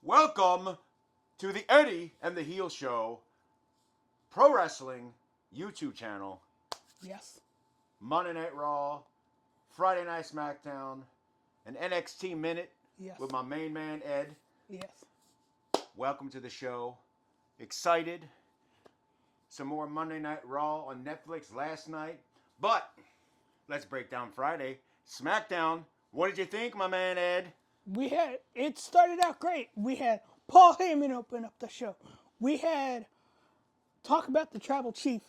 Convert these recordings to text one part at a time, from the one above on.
Welcome to the Eddie and the Heel Show Pro Wrestling YouTube channel. Yes. Monday Night Raw, Friday Night Smackdown, an NXT Minute Yes. with my main man Ed. Yes. Welcome to the show. Excited. Some more Monday Night Raw on Netflix last night. But let's break down Friday. Smackdown. What did you think, my man Ed? It started out great. We had Paul Heyman open up the show. We had talk about the tribal chief,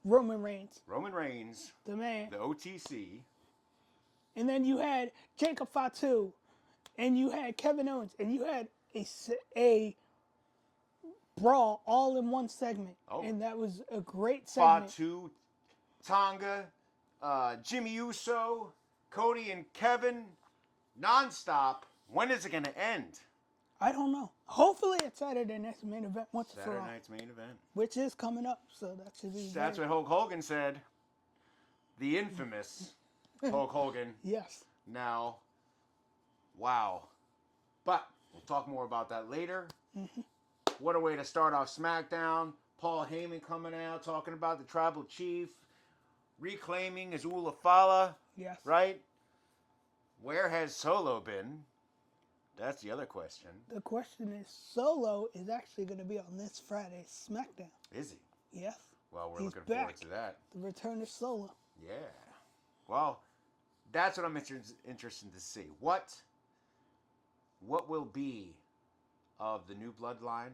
Roman Reigns, Roman Reigns, the man. the OTC. And then you had Jacob Fatu, and you had Kevin Owens, and you had a brawl all in one segment. Oh. And that was a great segment. Fatu, Tonga, Jimmy Uso, Cody and Kevin, nonstop. When is it going to end? I don't know. Hopefully it's Saturday night's main event once and for Saturday all. night's main event. Which is coming up, so that should be That's what Hulk Hogan said. The infamous Hulk Hogan. Yes. Now, wow. But we'll talk more about that later. Mm-hmm. What a way to start off SmackDown. Paul Heyman coming out, talking about the tribal chief, reclaiming his Ulafala. Yes. Right? Where has Solo been? That's the other question. The question is, Solo is actually going to be on this Friday's SmackDown. Is he? Yes. Well, we're He's looking forward back. to that. The return of Solo. Yeah. Well, that's what I'm interested to see. What will be of the new bloodline?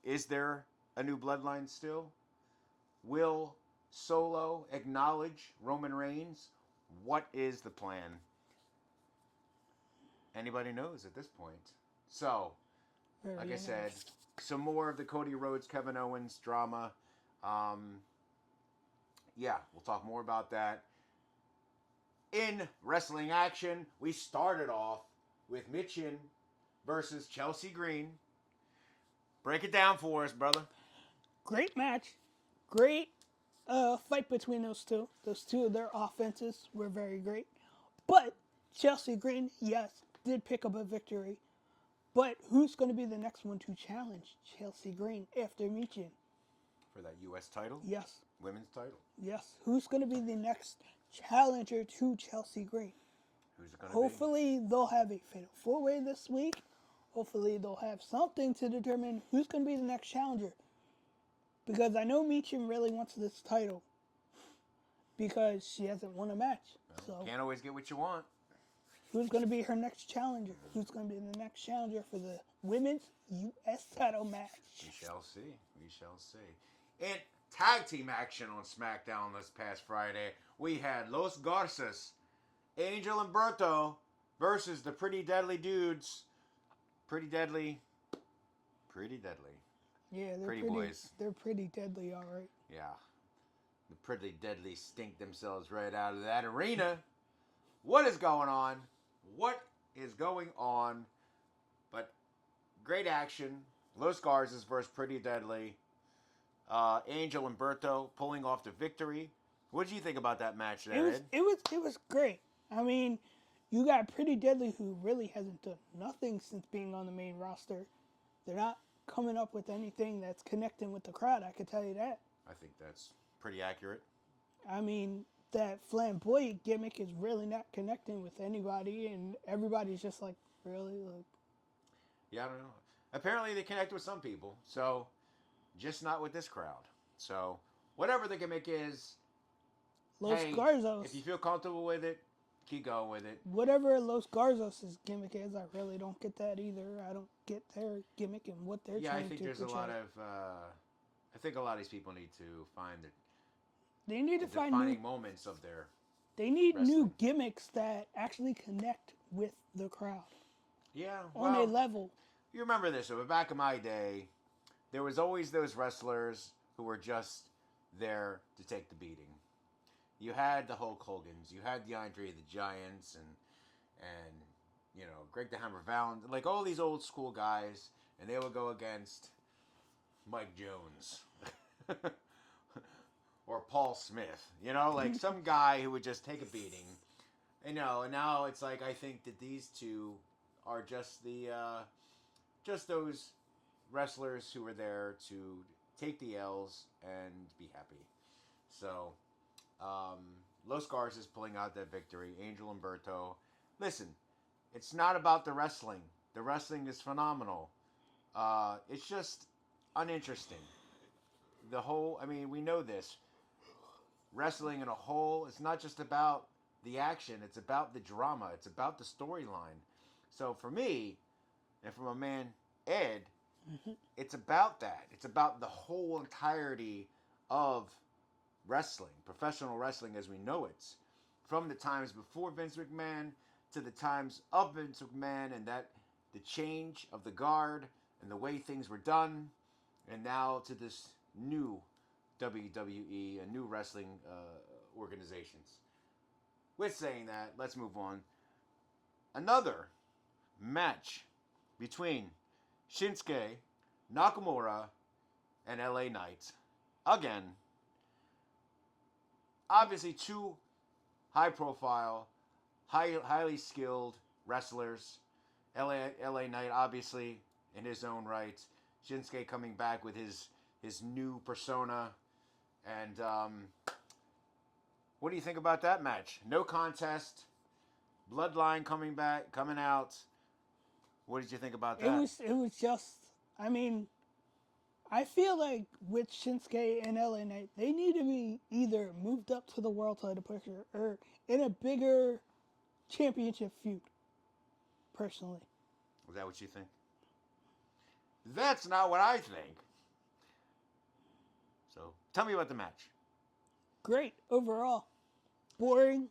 Is there a new bloodline still? Will Solo acknowledge Roman Reigns? What is the plan? Anybody knows at this point. So, Very like I interesting. said, some more of the Cody Rhodes, Kevin Owens drama. Yeah, we'll talk more about that. In wrestling action, we started off with Michin versus Chelsea Green. Break it down for us, brother. Great match. Great fight between those two. Those two of their offenses were very great. But Chelsea Green, yes, did pick up a victory. But who's going to be the next one to challenge Chelsea Green after Michin? For that U.S. title? Yes. Women's title? Yes. Who's going to be the next challenger to Chelsea Green? Who's it going to Hopefully they'll have a fatal four-way this week. Hopefully they'll have something to determine who's going to be the next challenger. Because I know Michin really wants this title. Because she hasn't won a match. Well, So can't always get what you want. who's going to be her next challenger? Who's going to be the next challenger for the women's U.S. title match? We shall see. We shall see. In tag team action on SmackDown this past Friday, we had Los Garças, Angel and Berto versus the Pretty Deadly Dudes. Pretty deadly. Yeah, they're Pretty pretty boys. They're pretty deadly, all right. Yeah. The Pretty Deadly stink themselves right out of that arena. What is going on? What is going on? But great action. Los Garças versus Pretty Deadly. Angel and Berto pulling off the victory. What did you think about that match there, Ed? It was great. I mean, you got Pretty Deadly, who really hasn't done nothing since being on the main roster. They're not coming up with anything that's connecting with the crowd, I can tell you that. I think that's pretty accurate. I mean, that flamboyant gimmick is really not connecting with anybody, and everybody's just like, really? Like, Yeah, I don't know. Apparently they connect with some people, so just not with this crowd. So whatever the gimmick is, Los hey, Garzos. if you feel comfortable with it, keep going with it. Whatever Los Garzos' gimmick is, I really don't get that either. I don't get their gimmick and what they're Yeah, I trying to think there's portray. a lot of. I think a lot of these people need to find They need the to find defining moments of their. They need new wrestling. gimmicks that actually connect with the crowd Yeah, on a well, level. you remember this, but back in my day, there was always those wrestlers who were just there to take the beating. You had the Hulk Hogan's, you had the Andre the Giants, and you know, Greg the Hammer Valentine, like all these old school guys, and they would go against Mike Jones or Paul Smith, you know, like some guy who would just take a beating. You know, and now it's like I think that these two are just the just those wrestlers who were there to take the L's and be happy. So, um, Los Garza's pulling out that victory. Angel Umberto. Listen, it's not about the wrestling. The wrestling is phenomenal. It's just uninteresting. I mean, we know this. Wrestling in a whole, it's not just about the action, it's about the drama, it's about the storyline. So for me, and for my man Ed, it's about that. It's about the whole entirety of wrestling, professional wrestling as we know it. From the times before Vince McMahon to the times of Vince McMahon, and that the change of the guard and the way things were done, and now to this new WWE and new wrestling organizations. With saying that, let's move on. Another match between Shinsuke Nakamura and LA Knight. Again, obviously two high profile, highly skilled wrestlers. LA Knight, obviously, in his own right. Shinsuke coming back with his new persona. And what do you think about that match? No contest. Bloodline coming out. What did you think about that? It was just, I mean, I feel like with Shinsuke and LA Knight, they need to be either moved up to the world title picture or in a bigger championship feud, personally. Is that what you think? That's not what I think. So, tell me about the match. Great overall. Boring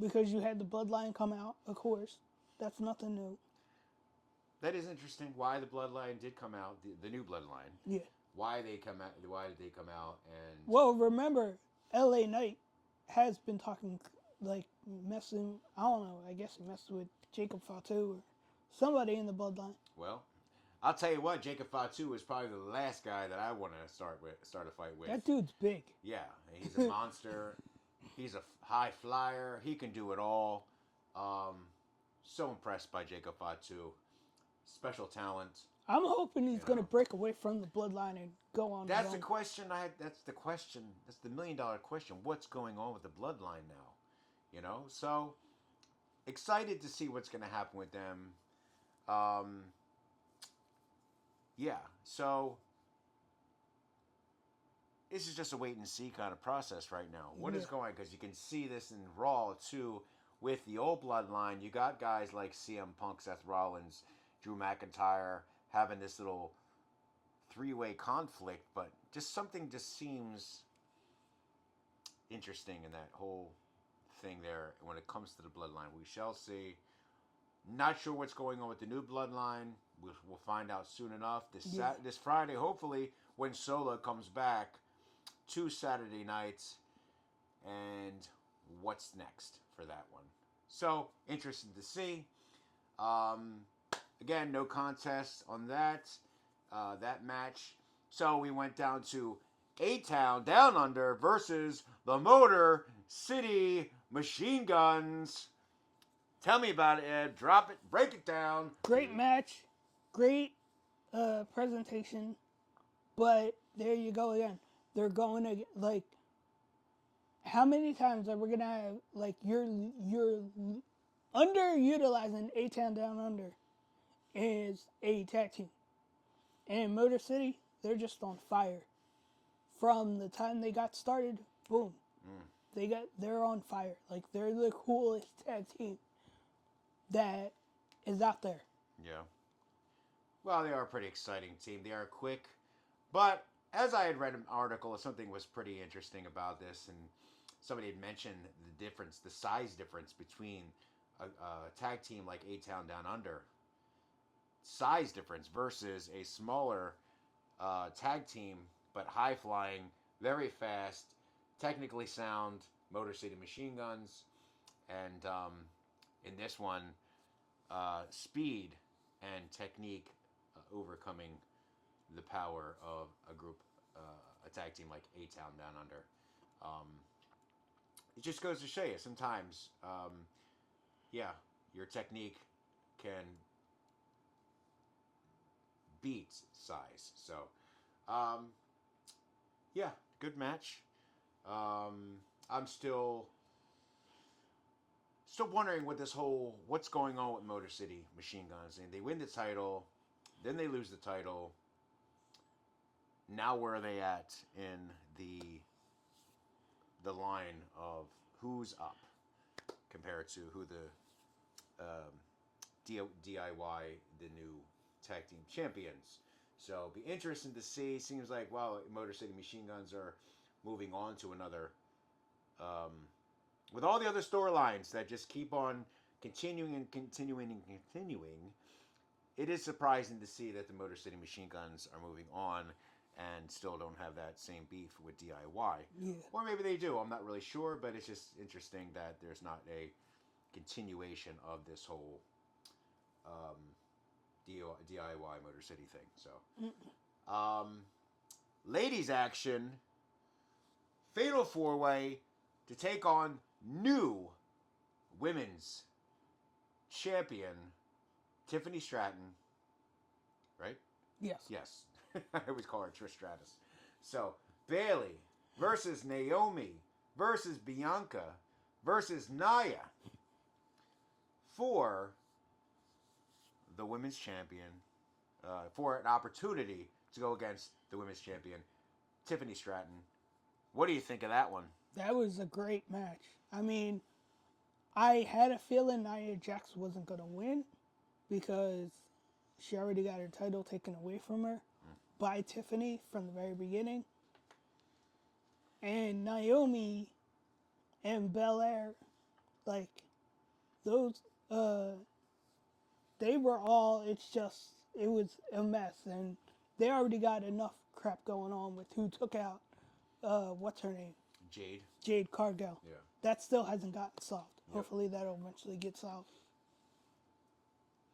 because you had the Bloodline come out, of course. That's nothing new. That is interesting. Why the Bloodline did come out, the new Bloodline. Yeah. Why they come out? Why did they come out? And well, remember, LA Knight has been talking like messing. I don't know. I guess he messed with Jacob Fatu or somebody in the Bloodline. Well, I'll tell you what. Jacob Fatu is probably the last guy that I want to start a fight with. That dude's big. Yeah, he's a monster. He's a high flyer. He can do it all. So impressed by Jacob Fatu. Special talent. I'm hoping he's going to break away from the Bloodline and go on. That's the question. That's the question. That's the $1 million question. What's going on with the Bloodline now? You know, so excited to see what's going to happen with them. Yeah, so this is just a wait and see kind of process right now. What is going? Because you can see this in Raw too with the old Bloodline. You got guys like CM Punk, Seth Rollins, Drew McIntyre having this little three-way conflict, but something seems interesting in that whole thing there when it comes to the Bloodline. We shall see. Not sure what's going on with the new Bloodline. We'll find out soon enough. This Friday, hopefully, when Sola comes back, 2 Saturday nights, and what's next for that one. So, interesting to see. Again, no contest on that match. So we went down to A-Town Down Under versus the Motor City Machine Guns. Tell me about it, Ed. Drop it. Break it down. Great match. Great presentation. But there you go again. They're going to, like, how many times are we going to have, like, you're underutilizing A-Town Down Under is a tag team. And Motor City, they're just on fire. From the time they got started, boom. They're on fire. Like, they're the coolest tag team that is out there. Yeah. Well, they are a pretty exciting team. They are quick. But as I had read an article, something was pretty interesting about this, and somebody had mentioned the size difference between a tag team like A-Town Down Under. Size difference versus a smaller tag team, but high-flying, very fast, technically sound Motor City Machine Guns. And in this one, speed and technique overcoming the power of a tag team like A-Town Down Under. It just goes to show you, sometimes, your technique can beat size. So, um, yeah, good match. I'm still wondering what what's going on with Motor City Machine Guns. And they win the title, then they lose the title. Now where are they at in the line of who's up compared to who the DIY, the new tag team champions? So be interesting to see. Seems like Motor City Machine Guns are moving on to another. With all the other storylines that just keep on continuing and continuing and continuing, it is surprising to see that the Motor City Machine Guns are moving on and still don't have that same beef with DIY. Yeah. Or maybe they do. I'm not really sure, but it's just interesting that there's not a continuation of this whole DIY Motor City thing. So, ladies action, fatal four way to take on new women's champion Tiffany Stratton. Right? Yes. Yes. I always call her Trish Stratus. So, Bailey versus Naomi versus Bianca versus Nia for the women's champion, for an opportunity to go against the women's champion, Tiffany Stratton. What do you think of that one? That was a great match. I mean, I had a feeling Nia Jax wasn't going to win because she already got her title taken away from her by Tiffany from the very beginning. And Naomi and Belair, like, those, they were all, it was a mess. And they already got enough crap going on with who took out, what's her name? Jade Cargill. Yeah. That still hasn't gotten solved. Yep. Hopefully that'll eventually get solved.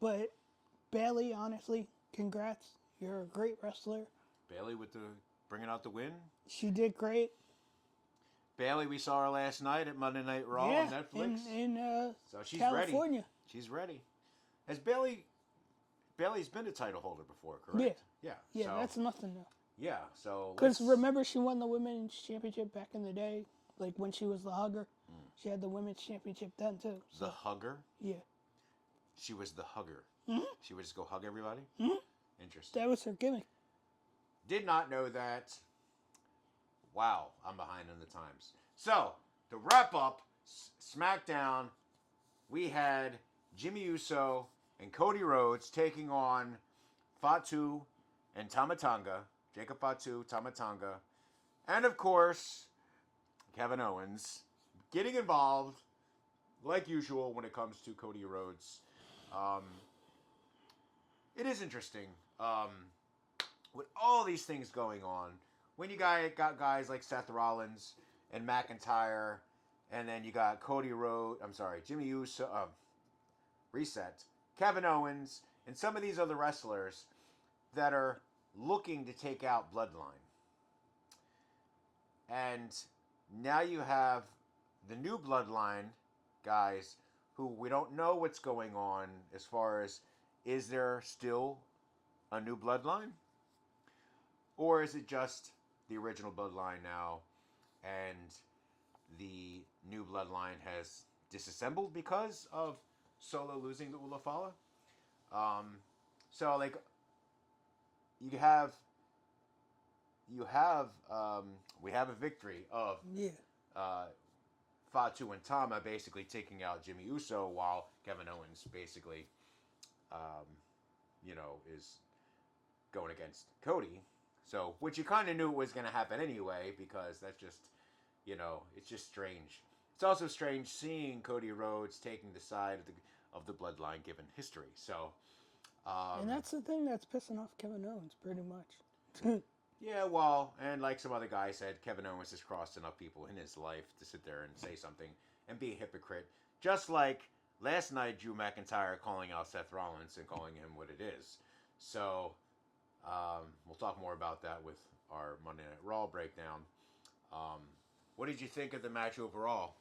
But Bailey, honestly, congrats. You're a great wrestler. Bailey with bringing out the win. She did great. Bailey, we saw her last night at Monday Night Raw on Netflix. In so she's California. ready. She's ready. Has Bailey's been a title holder before, correct? Yeah. Yeah. Yeah, so, that's nothing new. Yeah, so... Because remember she won the Women's Championship back in the day? Like when she was the Hugger? She had the Women's Championship then too. So. The Hugger? Yeah. She was the Hugger. Mm-hmm. She would just go hug everybody? Mm-hmm. Interesting. That was her gimmick. Did not know that. Wow, I'm behind on the times. So, to wrap up SmackDown, we had Jimmy Uso and Cody Rhodes taking on Fatu and Tamatanga, Jacob Fatu, Tamatanga, and of course, Kevin Owens getting involved, like usual, when it comes to Cody Rhodes. It is interesting. With all these things going on, when you got guys like Seth Rollins and McIntyre, and then you got Jimmy Uso, Reset, Kevin Owens, and some of these other wrestlers that are looking to take out Bloodline. And now you have the new Bloodline guys who we don't know what's going on as far as, is there still a new Bloodline? Or is it just the original Bloodline now and the new Bloodline has disassembled because of Solo losing to Ulafala? So like we have a victory of Fatu and Tama basically taking out Jimmy Uso while Kevin Owens basically is going against Cody. So, which you kind of knew was going to happen anyway, because that's just, it's just strange. It's also strange seeing Cody Rhodes taking the side of the Bloodline given history. So, and that's the thing that's pissing off Kevin Owens pretty much. Yeah, well, and like some other guy said, Kevin Owens has crossed enough people in his life to sit there and say something and be a hypocrite. Just like last night, Drew McIntyre calling out Seth Rollins and calling him what it is. So, we'll talk more about that with our Monday Night Raw breakdown. What did you think of the match overall?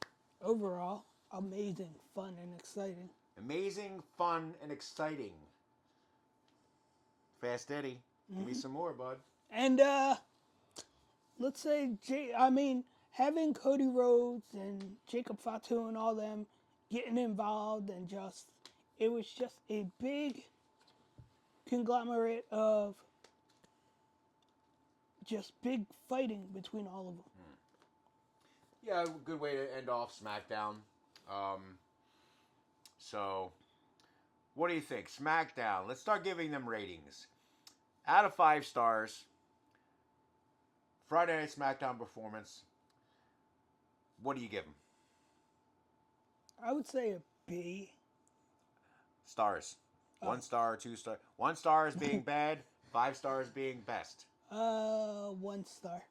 Overall, amazing, fun, and exciting. Amazing, fun, and exciting. Fast Eddie. Give me some more, bud. And let's say, having Cody Rhodes and Jacob Fatu and all them getting involved and it was just a big conglomerate of just big fighting between all of them. Yeah, good way to end off SmackDown. So, what do you think? SmackDown. Let's start giving them ratings. Out of 5 stars, Friday Night SmackDown performance. What do you give them? I would say a B. Stars. 1 star, 2 star. 1 star is being bad. 5 stars being best. 1 star.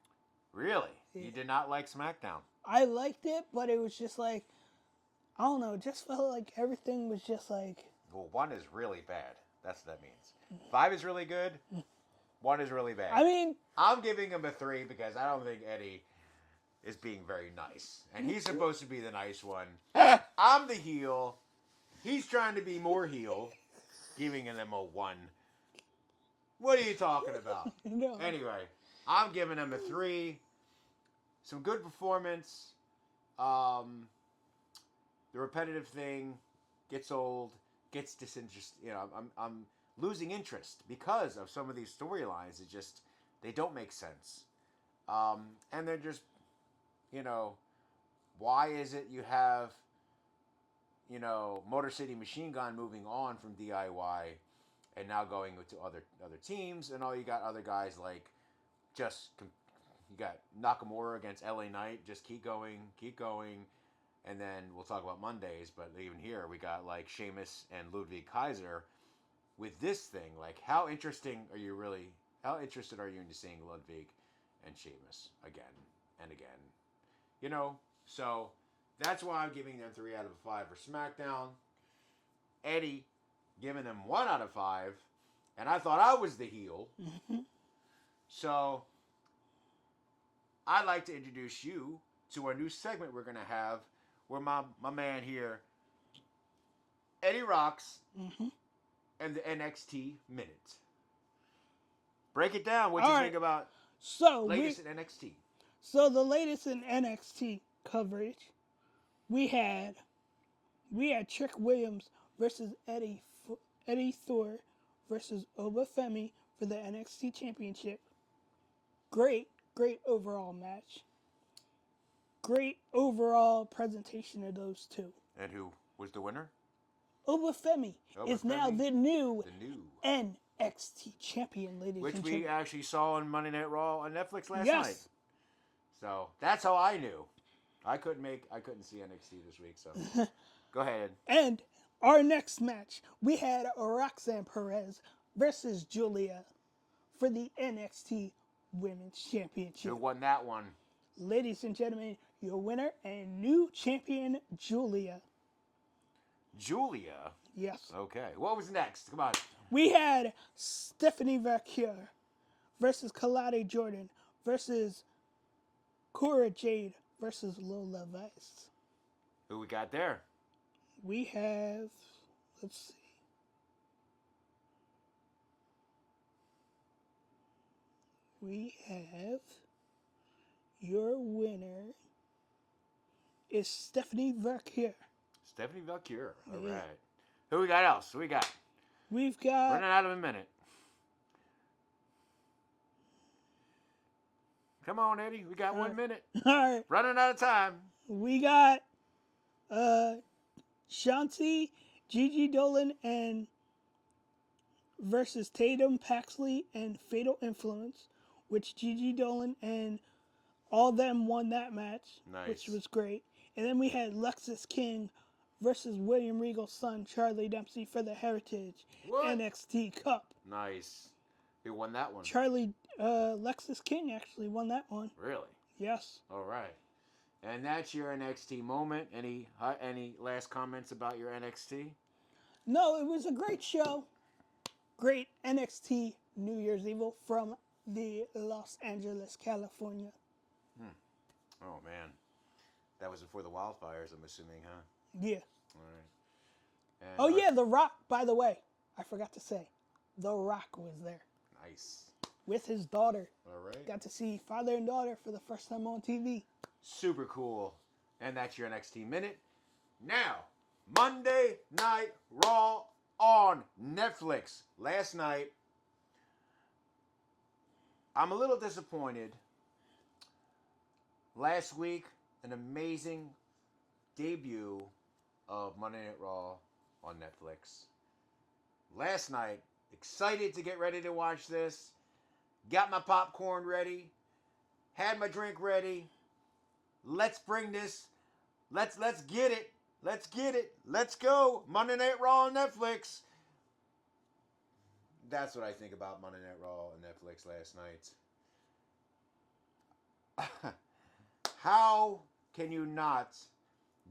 Really? Yeah. You did not like SmackDown? I liked it, but it was just like, I don't know, it just felt like everything was just like... Well, 1 is really bad. That's what that means. 5 is really good. 1 is really bad. I mean... I'm giving him a 3 because I don't think Eddie is being very nice. And he's supposed to be the nice one. I'm the heel. He's trying to be more heel. Giving him a 1. What are you talking about? No. Anyway, I'm giving him a 3. Some good performance. The repetitive thing gets old, gets disinterested. You know, I'm losing interest because of some of these storylines. They don't make sense. And they're just, why is it you have, Motor City Machine Gun moving on from DIY and now going to other teams, and all you got other guys like you got Nakamura against LA Knight, just keep going, and then we'll talk about Mondays, but even here we got like Sheamus and Ludwig Kaiser with this thing. Like, how interested are you into seeing Ludwig and Sheamus again and again? So that's why I'm giving them 3 out of 5 for SmackDown. Eddie giving them 1 out of 5, and I thought I was the heel. So I'd like to introduce you to our new segment we're going to have where my man here, Eddie Rocks, and the NXT Minute. Break it down. What do you think about latest in NXT? So the latest in NXT coverage, we had Trick Williams versus Eddie Thor versus Obafemi for the NXT Championship. Great overall match. Great overall presentation of those two. And who was the winner? Obafemi is now the new NXT champion, ladies Which and we gentlemen. actually saw on Monday Night Raw on Netflix last Yes. night. So that's how I knew. I couldn't see NXT this week, so go ahead. And our next match, we had Roxanne Perez versus Julia for the NXT Women's Championship. Who won that one? Ladies and gentlemen, your winner and new champion, Julia. Julia? Yes. Okay. What was next? Come on. We had Stephanie Vaquer versus Kalade Jordan versus Cora Jade versus Lola Vice. Who we got there? We have, let's see. We have your winner is Stephanie Vaquer. Stephanie Vaquer. All Yeah. right. Who we got else? Who we got? We've got... Running out of a minute. Come on, Eddie. We got 1 minute. All right. Running out of time. We got Shanti, Gigi Dolan, and versus Tatum Paxley and Fatal Influence, which Gigi Dolan and all them won that match, Nice. which was great. And then we had Lexis King versus William Regal's son, Charlie Dempsey, for the Heritage NXT Cup. Nice. Who won that one? Lexis King actually won that one. Really? Yes. All right. And that's your NXT moment. Any last comments about your NXT? No, it was a great show. Great NXT New Year's Evil from the Los Angeles, California. Oh, man. That was before the wildfires, I'm assuming, huh? Yeah. All right. And The Rock, by the way, I forgot to say. The Rock was there Nice. with his daughter. All right. Got to see father and daughter for the first time on TV. Super cool. And that's your NXT Minute. Now, Monday Night Raw on Netflix. Last night, I'm a little disappointed. Last week, an amazing debut of Monday Night Raw on Netflix. Last night, excited to get ready to watch this. Got my popcorn ready. Had my drink ready. Let's bring this. Let's get it. Let's get it. Let's go. Monday Night Raw on Netflix. That's what I think about Monday Night Raw on Netflix last night. How can you not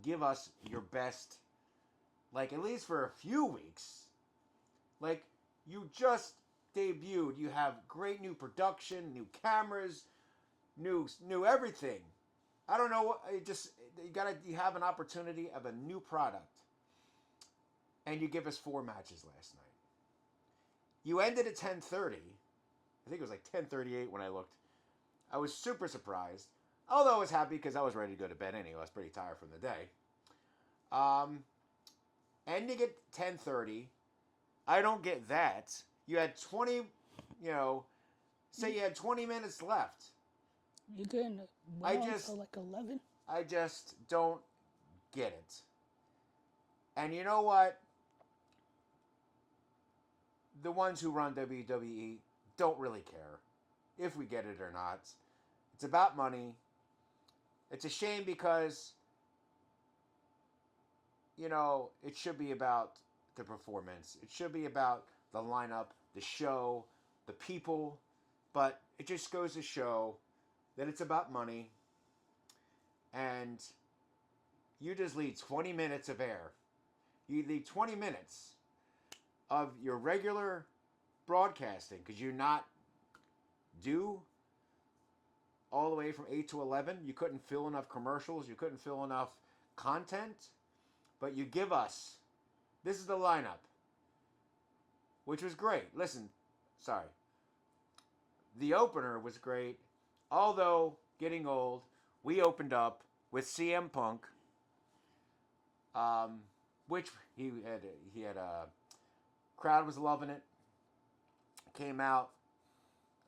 give us your best, like at least for a few weeks? Like, you just debuted. You have great new production, new cameras, new everything. I don't know what you have an opportunity of a new product. And you give us 4 matches last night. You ended at 10:30. I think it was like 10:38 when I looked. I was super surprised. Although I was happy because I was ready to go to bed anyway. I was pretty tired from the day. Ending at 10:30. I don't get that. You had 20, say you had 20 minutes left. You couldn't wait until like 11? I just don't get it. And you know what? The ones who run WWE don't really care if we get it or not. It's about money. It's a shame because, it should be about the performance. It should be about the lineup, the show, the people. But it just goes to show that it's about money. And you just leave 20 minutes of air. You leave 20 minutes of your regular broadcasting because you're not due all the way from 8 to 11. You couldn't fill enough commercials. You couldn't fill enough content. But you give us, this is the lineup, which was great. Listen, sorry. The opener was great. Although getting old, we opened up with CM Punk, which he had a crowd was loving it. Came out.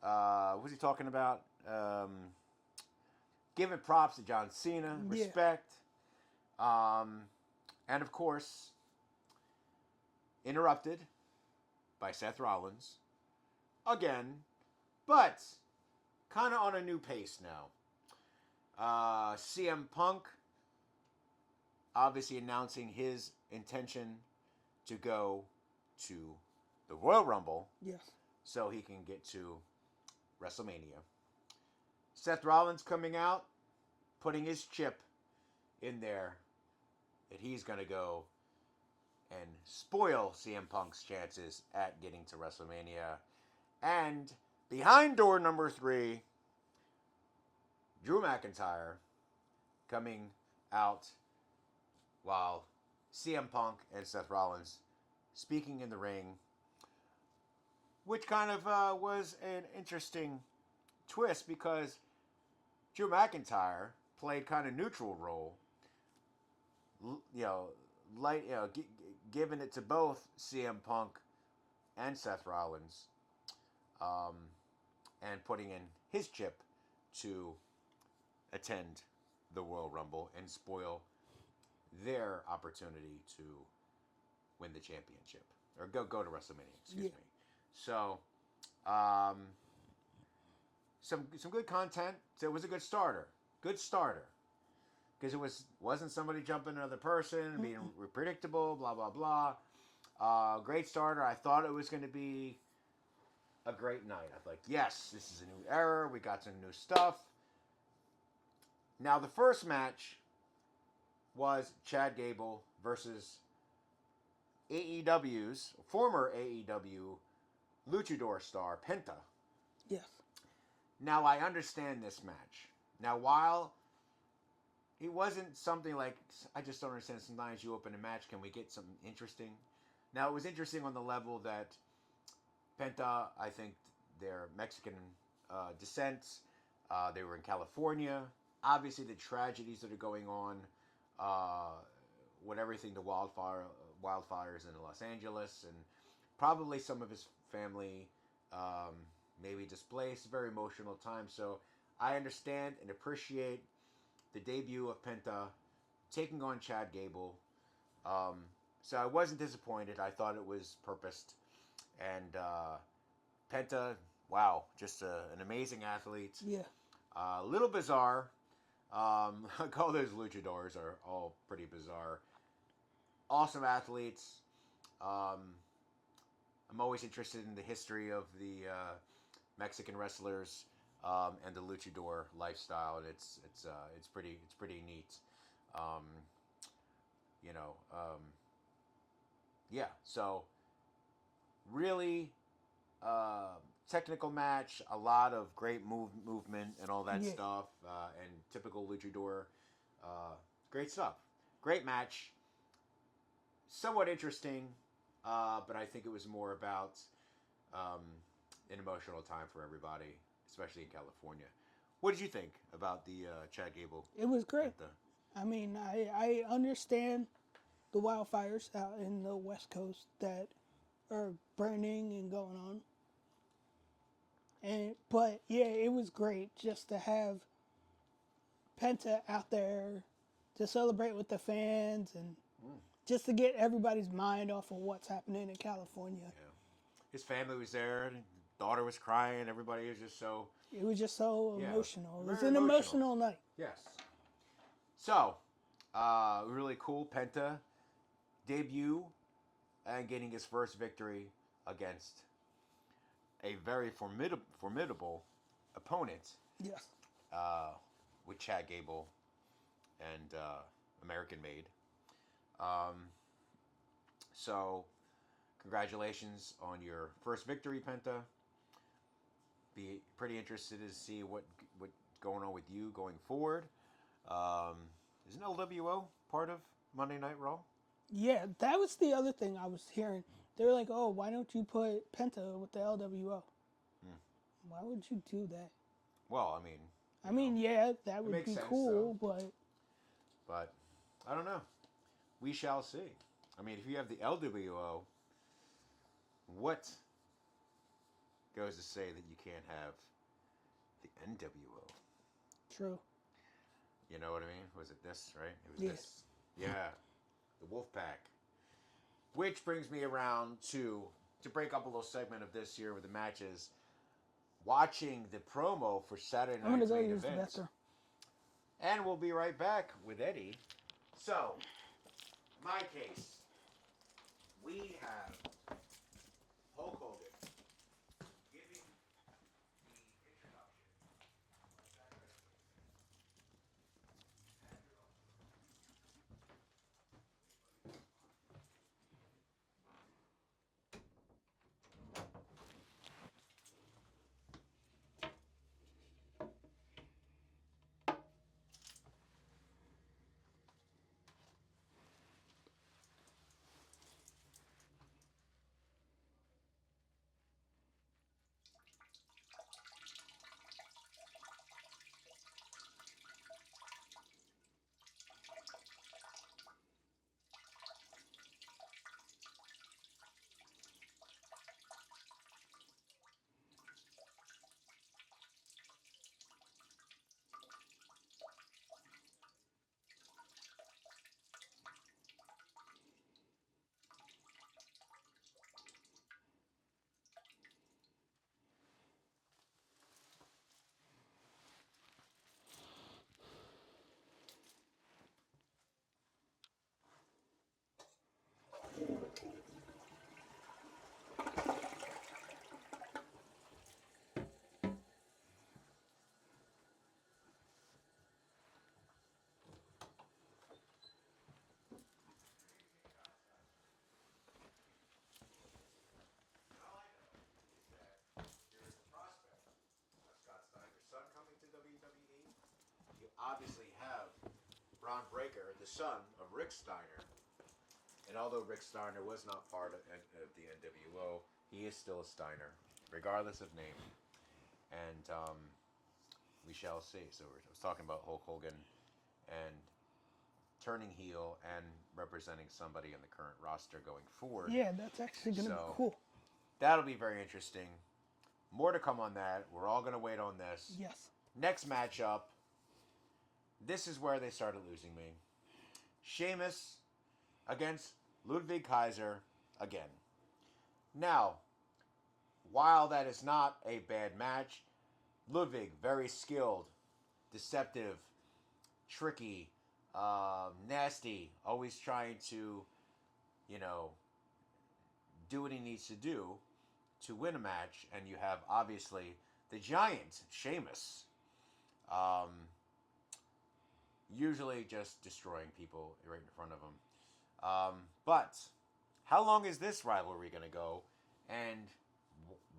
What was he talking about? Giving props to John Cena, respect. And of course, interrupted by Seth Rollins again, but kind of on a new pace now. CM Punk obviously announcing his intention to go to the Royal Rumble. Yes. So he can get to WrestleMania. Seth Rollins coming out, putting his chip in there that he's going to go and spoil CM Punk's chances at getting to WrestleMania. And behind door number 3, Drew McIntyre coming out while CM Punk and Seth Rollins speaking in the ring, which kind of was an interesting twist because Drew McIntyre played kind of neutral role, giving it to both CM Punk and Seth Rollins, and putting in his chip to attend the Royal Rumble and spoil their opportunity to win the championship or go to WrestleMania. Excuse me. So, some good content. So it was a good starter. Good starter. Because it wasn't somebody jumping another person, being predictable, blah, blah, blah. Great starter. I thought it was going to be a great night. I was like, yes, this is a new era. We got some new stuff. Now, the first match was Chad Gable versus AEW's former AEW luchador star, Penta. Yes. Now, I understand this match. Now, while it wasn't something like, I just don't understand, sometimes you open a match, can we get something interesting? Now, it was interesting on the level that Penta, I think they're Mexican descent. They were in California. Obviously, the tragedies that are going on uh, with everything, the wildfires in Los Angeles, and probably some of his family um, maybe displaced. Very emotional time. So I understand and appreciate the debut of Penta taking on Chad Gable. Um, so I wasn't disappointed. I thought it was purposed. And Penta, wow, just an amazing athlete. Yeah. A little bizarre. I call those luchadors are all pretty bizarre. Awesome athletes. Um, I'm always interested in the history of the Mexican wrestlers and the luchador lifestyle, and it's pretty neat. Um, you know, yeah. So really uh, technical match, a lot of great movement and all that Yeah. stuff, and typical luchador. Great stuff. Great match. Somewhat interesting, but I think it was more about um, an emotional time for everybody, especially in California. What did you think about the Chad Gable It was great. at the? I mean, I understand the wildfires out in the West Coast that are burning and going on. And but yeah, it was great just to have Penta out there to celebrate with the fans and Mm, just to get everybody's mind off of what's happening in California. yeah, his family was there. And his daughter was crying. Everybody was just so It was just so yeah, emotional. It was very an emotional. emotional night. Yes. So, really cool Penta debut and getting his first victory against a very formidable opponent Yes. uh, with Chad Gable and American Made. Um, so, congratulations on your first victory, Penta. Be pretty interested to see what's going on with you going forward. Um, isn't LWO part of Monday Night Raw? Yeah, that was the other thing I was hearing. They were like, "Oh, why don't you put Penta with the LWO?" Hmm. Why would you do that? Well, I mean, I mean, yeah, that it would makes be sense cool, though. but But I don't know. We shall see. I mean, if you have the LWO, what goes to say that you can't have the NWO? true. You know what I mean? Was it this, right? It was Yeah. this. Yeah. The Wolfpack. Which brings me around to break up a little segment of this here with the matches. Watching the promo for Saturday I'm gonna night's go main use the event. bathroom. And we'll be right back with Eddie. So, my case, we have Hulk Hogan giving the introduction. All I know is that there is a prospect of Scott Steiner's son coming to WWE. You obviously have Braun Breaker, the son of Rick Steiner. And although Rick Steiner was not part of the NWO, He is still a Steiner, regardless of name. And we shall see. So I was talking about Hulk Hogan and turning heel and representing somebody in the current roster going forward. Yeah, that's actually going to be So cool. that'll be very interesting. More to come on that. We're all going to wait on this. Yes. Next matchup. This is where they started losing me. Sheamus against Ludwig Kaiser again. Now, while that is not a bad match, Ludwig, very skilled, deceptive, tricky, nasty, always trying to, you know, do what he needs to do to win a match. And you have, obviously, the giant, Sheamus, usually just destroying people right in front of him. But how long is this rivalry going to go? And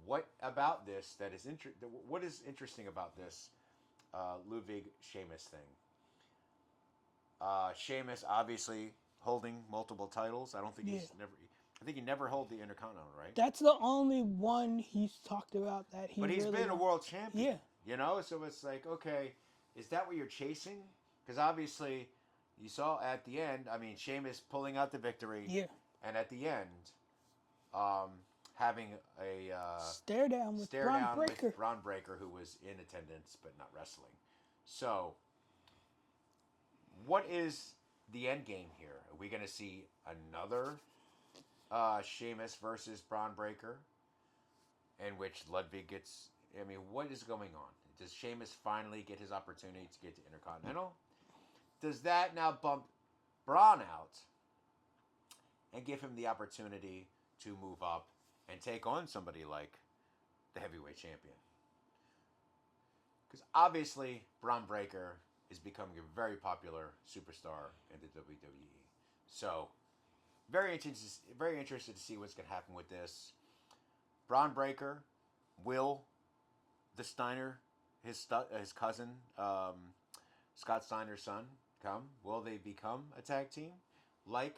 what about this that is what is interesting about this Ludwig Sheamus thing? Sheamus obviously holding multiple titles. I don't think he's never. I think he never held the Intercontinental, right? That's the only one he's talked about that he. But he's really been a world champion. Yeah. You know, so it's like, okay, is that what you're chasing? Because obviously, you saw at the end. I mean, Sheamus pulling out the victory. Yeah. And at the end, having a stare down with Braun Breaker, who was in attendance but not wrestling. So, what is the end game here? Are we going to see another Sheamus versus Braun Breaker, in which Ludwig gets? I mean, what is going on? Does Sheamus finally get his opportunity to get to Intercontinental? Does that now bump Braun out and give him the opportunity to move up and take on somebody like the heavyweight champion? Because obviously, Braun Breaker is becoming a very popular superstar in the WWE. So, very interested to see what's going to happen with this. Braun Breaker, will the Steiner, his cousin, Scott Steiner's son, come? Will they become a tag team like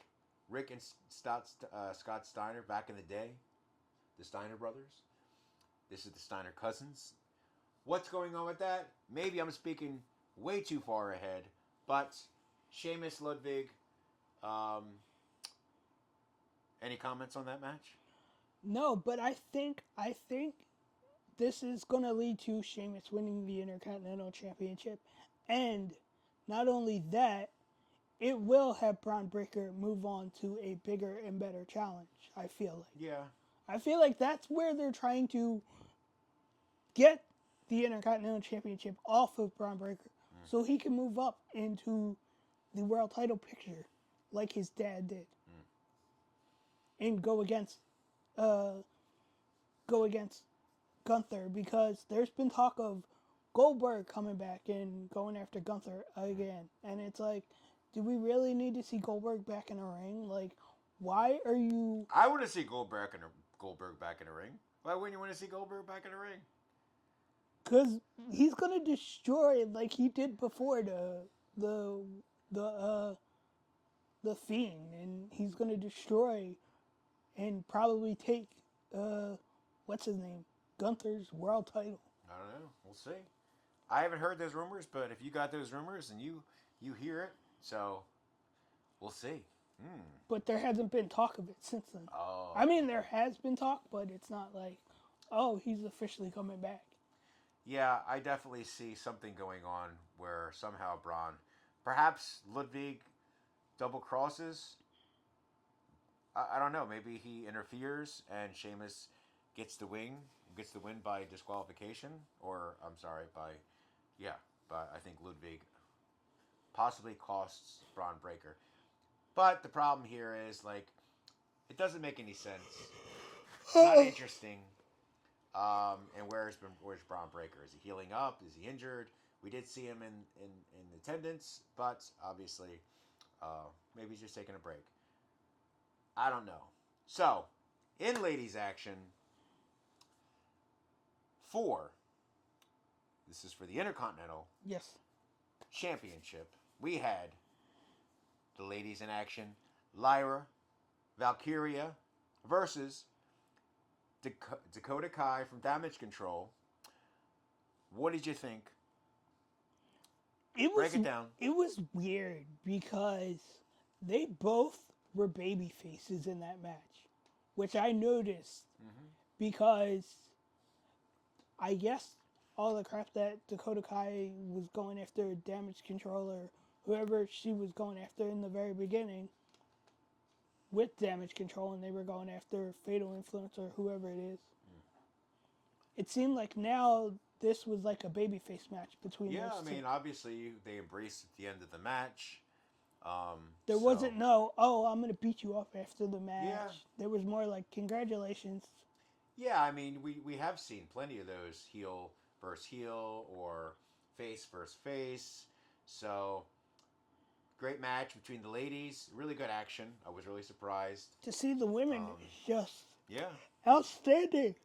Rick and Scott Steiner back in the day? The Steiner brothers. This is the Steiner cousins. What's going on with that? Maybe I'm speaking way too far ahead, but Sheamus, Ludwig, any comments on that match? No, but I think this is going to lead to Sheamus winning the Intercontinental Championship, and not only that, it will have Braun Breaker move on to a bigger and better challenge. I feel like. Yeah. I feel like that's where they're trying to get the Intercontinental Championship off of Braun Breaker, so he can move up into the world title picture, like his dad did, and go against Gunther, because there's been talk of Goldberg coming back and going after Gunther again, and it's like, do we really need to see Goldberg back in a ring? Like, why are you? I want to see Goldberg back in a ring. Why wouldn't you want to see Goldberg back in a ring? Because he's gonna destroy like he did before the Fiend, and he's gonna destroy and probably take what's his name, Gunther's world title. I don't know. We'll see. I haven't heard those rumors, but if you got those rumors and you hear it, so we'll see. But there hasn't been talk of it since then. Oh. I mean, there has been talk, but it's not like, oh, he's officially coming back. Yeah, I definitely see something going on where somehow Braun, perhaps Ludwig double crosses. I don't know. Maybe he interferes and Sheamus gets the win by disqualification, or I'm sorry, but I think Ludwig possibly costs Braun Breaker. But the problem here is, like, it doesn't make any sense. It's not interesting. And where's Braun Breaker? Is he healing up? Is he injured? We did see him in attendance, but obviously, maybe he's just taking a break. I don't know. So, in ladies action, this is for the Intercontinental Championship. We had the ladies in action, Lyra Valkyria versus Dakota Kai from Damage Control. What did you think? It was Break it down. it was weird because they both were baby faces in that match, which I noticed Mm-hmm. because I guess all the crap that Dakota Kai was going after Damage Control or whoever she was going after in the very beginning with Damage Control, and they were going after Fatal Influence or whoever it is. It seemed like now this was like a babyface match between Yeah, those I two. mean, obviously they embraced at the end of the match. There wasn't no, oh, I'm gonna beat you up after the match. Yeah. There was more like, congratulations. Yeah, I mean, we have seen plenty of those heel versus heel or face versus face. So great match between the ladies. Really good action. I was really surprised. To see the women is just Yeah. outstanding.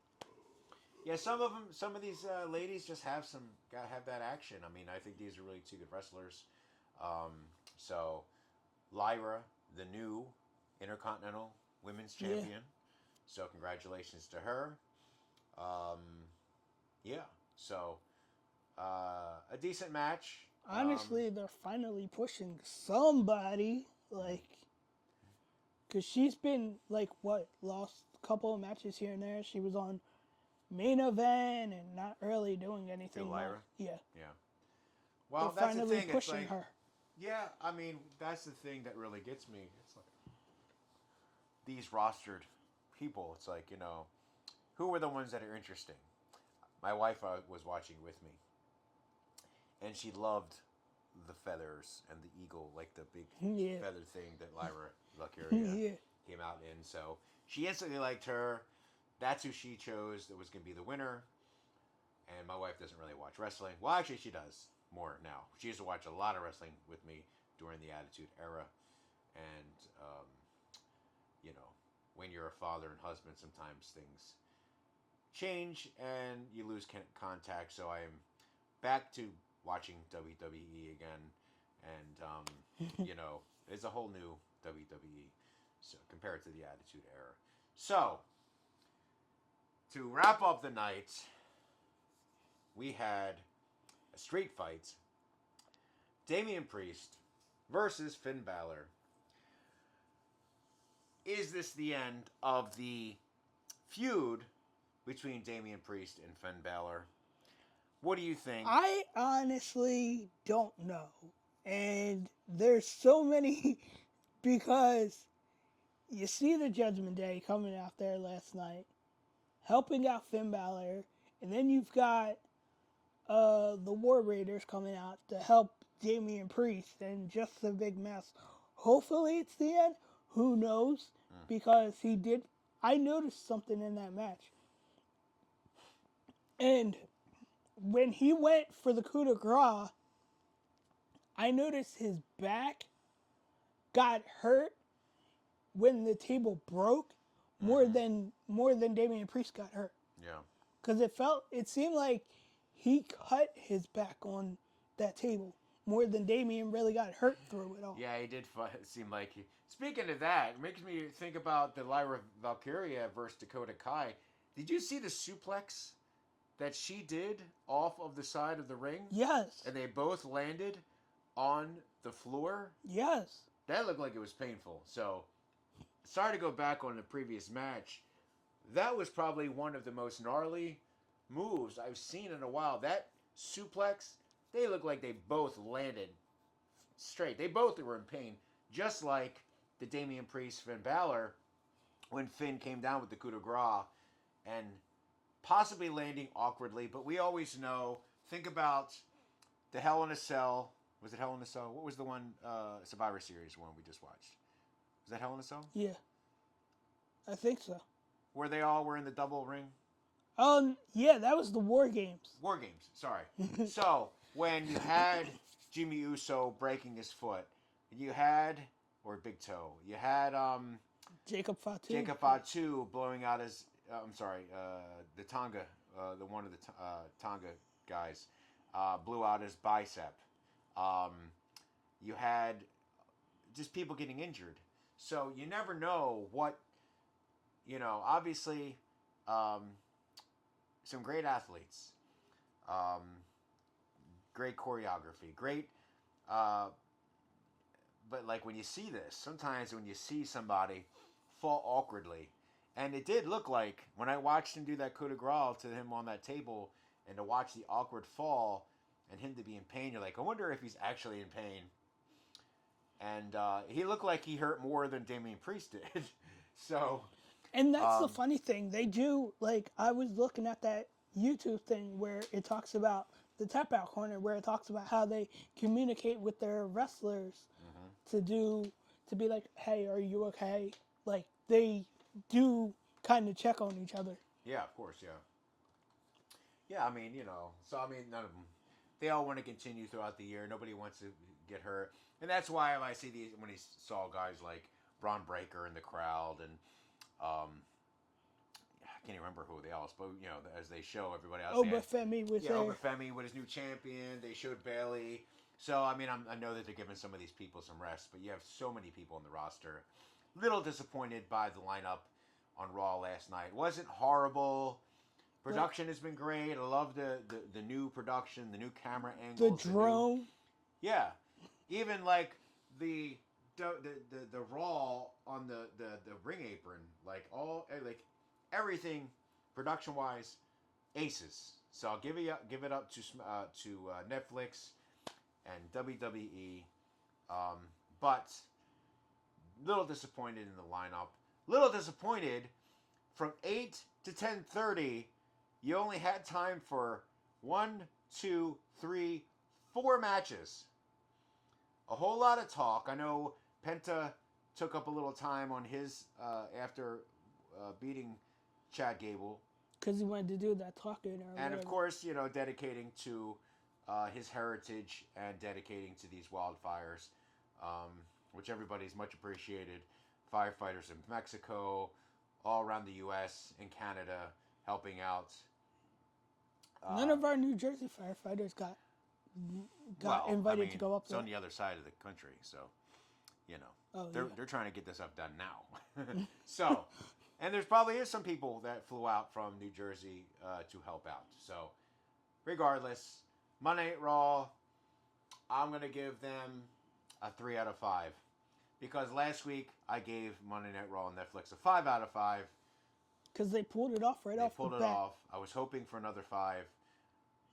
Yeah, some of these ladies just gotta have that action. I mean, I think these are really two good wrestlers. So, Lyra, the new Intercontinental Women's Yeah. Champion. So, congratulations to her. Um, yeah. So, a decent match. Honestly, they're finally pushing somebody, like, because she's been, like, what, lost a couple of matches here and there. She was on main event and not really doing anything. Lyra? Yeah. Yeah. Well, They're that's the finally thing. It's pushing like, her. yeah, I mean, that's the thing that really gets me. It's like these rostered people. It's like, who are the ones that are interesting? My wife was watching with me, and she loved the feathers and the eagle, like the big Yeah. feather thing that Lyra Valkyria Yeah. came out in. So she instantly liked her. That's who she chose that was going to be the winner. And my wife doesn't really watch wrestling. Well, actually, she does more now. She used to watch a lot of wrestling with me during the Attitude Era. And, when you're a father and husband, sometimes things change and you lose contact. So I am back to watching WWE again. And, it's a whole new WWE. So compared to the Attitude Era. So, to wrap up the night, we had a street fight. Damian Priest versus Finn Balor. Is this the end of the feud between Damian Priest and Finn Balor? What do you think? I honestly don't know. And there's so many because you see the Judgment Day coming out there last night, helping out Finn Balor, and then you've got the War Raiders coming out to help Damian Priest, and just a big mess. Hopefully it's the end. Who knows? Because I noticed something in that match. And when he went for the coup de grace, I noticed his back got hurt when the table broke more than Damian Priest got hurt. Yeah. Because it seemed like he cut his back on that table more than Damian really got hurt through it all. Yeah, he did seem like he. Speaking of that, it makes me think about the Lyra Valkyria versus Dakota Kai. Did you see the suplex that she did off of the side of the ring? Yes. And they both landed on the floor? Yes. That looked like it was painful. So, sorry to go back on the previous match. That was probably one of the most gnarly moves I've seen in a while. That suplex, they looked like they both landed straight. They both were in pain, just like the Damian Priest Finn Balor when Finn came down with the coup de grace and possibly landing awkwardly. But we always know, think about the Hell in a Cell. Was it Hell in a Cell? What was the one Survivor Series one we just watched? Was that Hell in a Cell? Yeah. I think so. Where they all were in the double ring? Yeah, that was the War Games. War Games, sorry. So, when you had Jimmy Uso breaking his foot, you had, or big toe, you had Jacob Fatu. Jacob Fatu blowing out his, the Tonga, one of the Tonga guys, blew out his bicep. You had just people getting injured. So you never know what, obviously um, some great athletes, um, great choreography, great. Uh, but like when you see this, sometimes when you see somebody fall awkwardly, and it did look like when I watched him do that coup de grace to him on that table, and to watch the awkward fall and him to be in pain, you're like, I wonder if he's actually in pain. And he looked like he hurt more than Damian Priest did. So, And that's the funny thing. They do, like, I was looking at that YouTube thing where it talks about the tap out corner, where it talks about how they communicate with their wrestlers to be like, hey, are you okay? Like, they do kind of check on each other. yeah, of course, yeah. Yeah, I mean, so I mean, none of them. They all want to continue throughout the year. Nobody wants to get hurt, and that's why I see these when he saw guys like Braun Breaker in the crowd, and I can't even remember who they all spoke. As they show everybody else. Obafemi was there. Obafemi with his new champion. They showed Bailey. So I mean, I know that they're giving some of these people some rest, but you have so many people in the roster. Little disappointed by the lineup on Raw last night. Wasn't horrible. Production has been great. I love the new production, the new camera angles. The drone. Yeah, even like the Raw on the ring apron, like everything production wise, aces. So I'll give it up to Netflix and WWE, but little disappointed in the lineup. Little disappointed from 8 to 10:30. You only had time for 1, 2, 3, 4 matches. A whole lot of talk. I know Penta took up a little time on his after beating Chad Gable. Because he wanted to do that talking. And of course, dedicating to his heritage and dedicating to these wildfires, which everybody's much appreciated. Firefighters in Mexico, all around the U.S. and Canada helping out. None of our New Jersey firefighters got invited to go up there. It's on the other side of the country, so they're trying to get this stuff done now. So, and there's probably is some people that flew out from New Jersey to help out. So, regardless, Monday Night Raw, I'm gonna give them a 3 out of 5 because last week I gave Monday Night Raw on Netflix a 5 out of 5. Because they pulled it off off the bat. They pulled it off. I was hoping for another 5.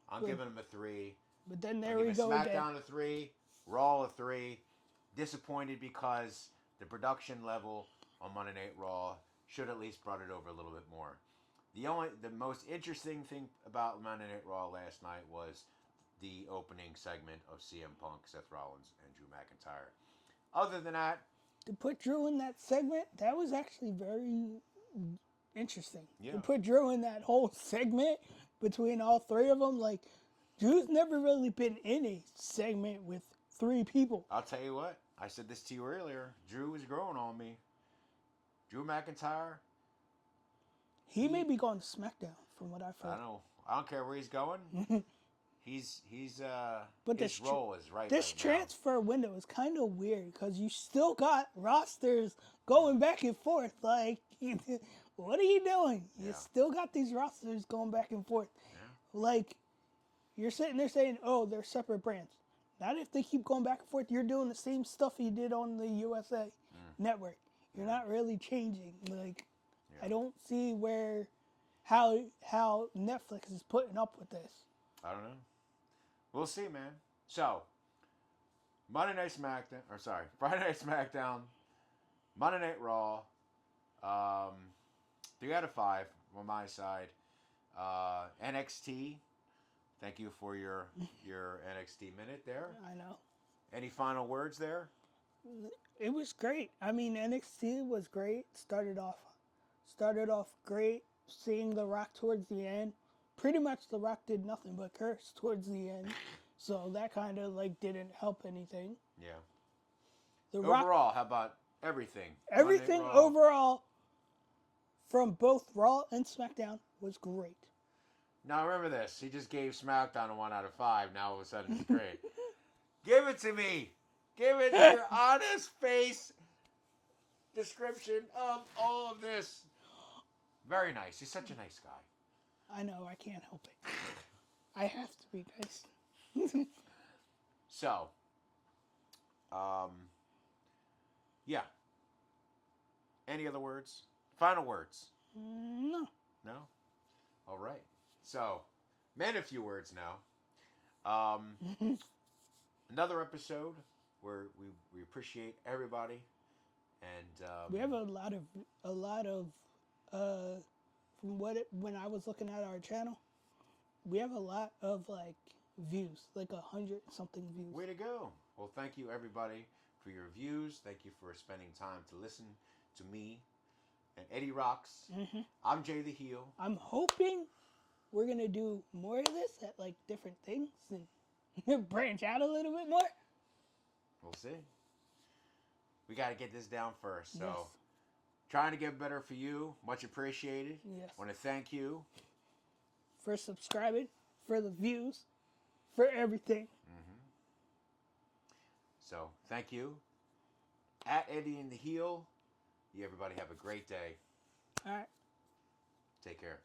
I'm giving them a 3. But then there we go again. SmackDown a 3, Raw a 3. Disappointed because the production level on Monday Night Raw should at least brought it over a little bit more. The most interesting thing about Monday Night Raw last night was the opening segment of CM Punk, Seth Rollins, and Drew McIntyre. Other than that, to put Drew in that segment, that was actually very interesting. Yeah. To put Drew in that whole segment between all three of them, like, Drew's never really been in a segment with 3 people. I'll tell you what, I said this to you earlier. Drew is growing on me. Drew McIntyre. He may be going to SmackDown, from what I've heard. I know. I don't care where he's going. He's but his role is right. This right transfer window is kind of weird because you still got rosters going back and forth. Like, what are you doing? You still got these rosters going back and forth. Yeah. Like, you're sitting there saying, "Oh, they're separate brands." Not if they keep going back and forth. You're doing the same stuff you did on the USA Network. You're not really changing. Like, I don't see how Netflix is putting up with this. I don't know. We'll see, man. So, Friday Night SmackDown, Monday Night Raw, 3 out of 5 on my side. NXT, thank you for your NXT minute there. I know. Any final words there? It was great. I mean, NXT was great. Started off great. Seeing The Rock towards the end. Pretty much The Rock did nothing but curse towards the end. So that kind of didn't help anything. Yeah. Overall, how about everything? Everything overall from both Raw and SmackDown was great. Now remember this. He just gave SmackDown a 1 out of 5. Now all of a sudden it's great. Give it to me. Give it your honest face description of all of this. Very nice. He's such a nice guy. I know, I can't help it. I have to be nice. So, yeah. Any other words? Final words? No. No? All right. So, man, a few words now. Another episode where we appreciate everybody, and We have a lot of from when I was looking at our channel, we have a lot of like views, like 100 something views. way to go. Well, thank you everybody for your views. Thank you for spending time to listen to me and Eddie Rocks. I'm Jay the Heel. I'm hoping we're gonna do more of this at like different things and branch out a little bit more. We'll see. We got to get this down first. So, Yes. trying to get better for you. Much appreciated. Yes. Want to thank you. For subscribing, for the views, for everything. So, thank you. At Eddie and the Heel. You everybody have a great day. All right. Take care.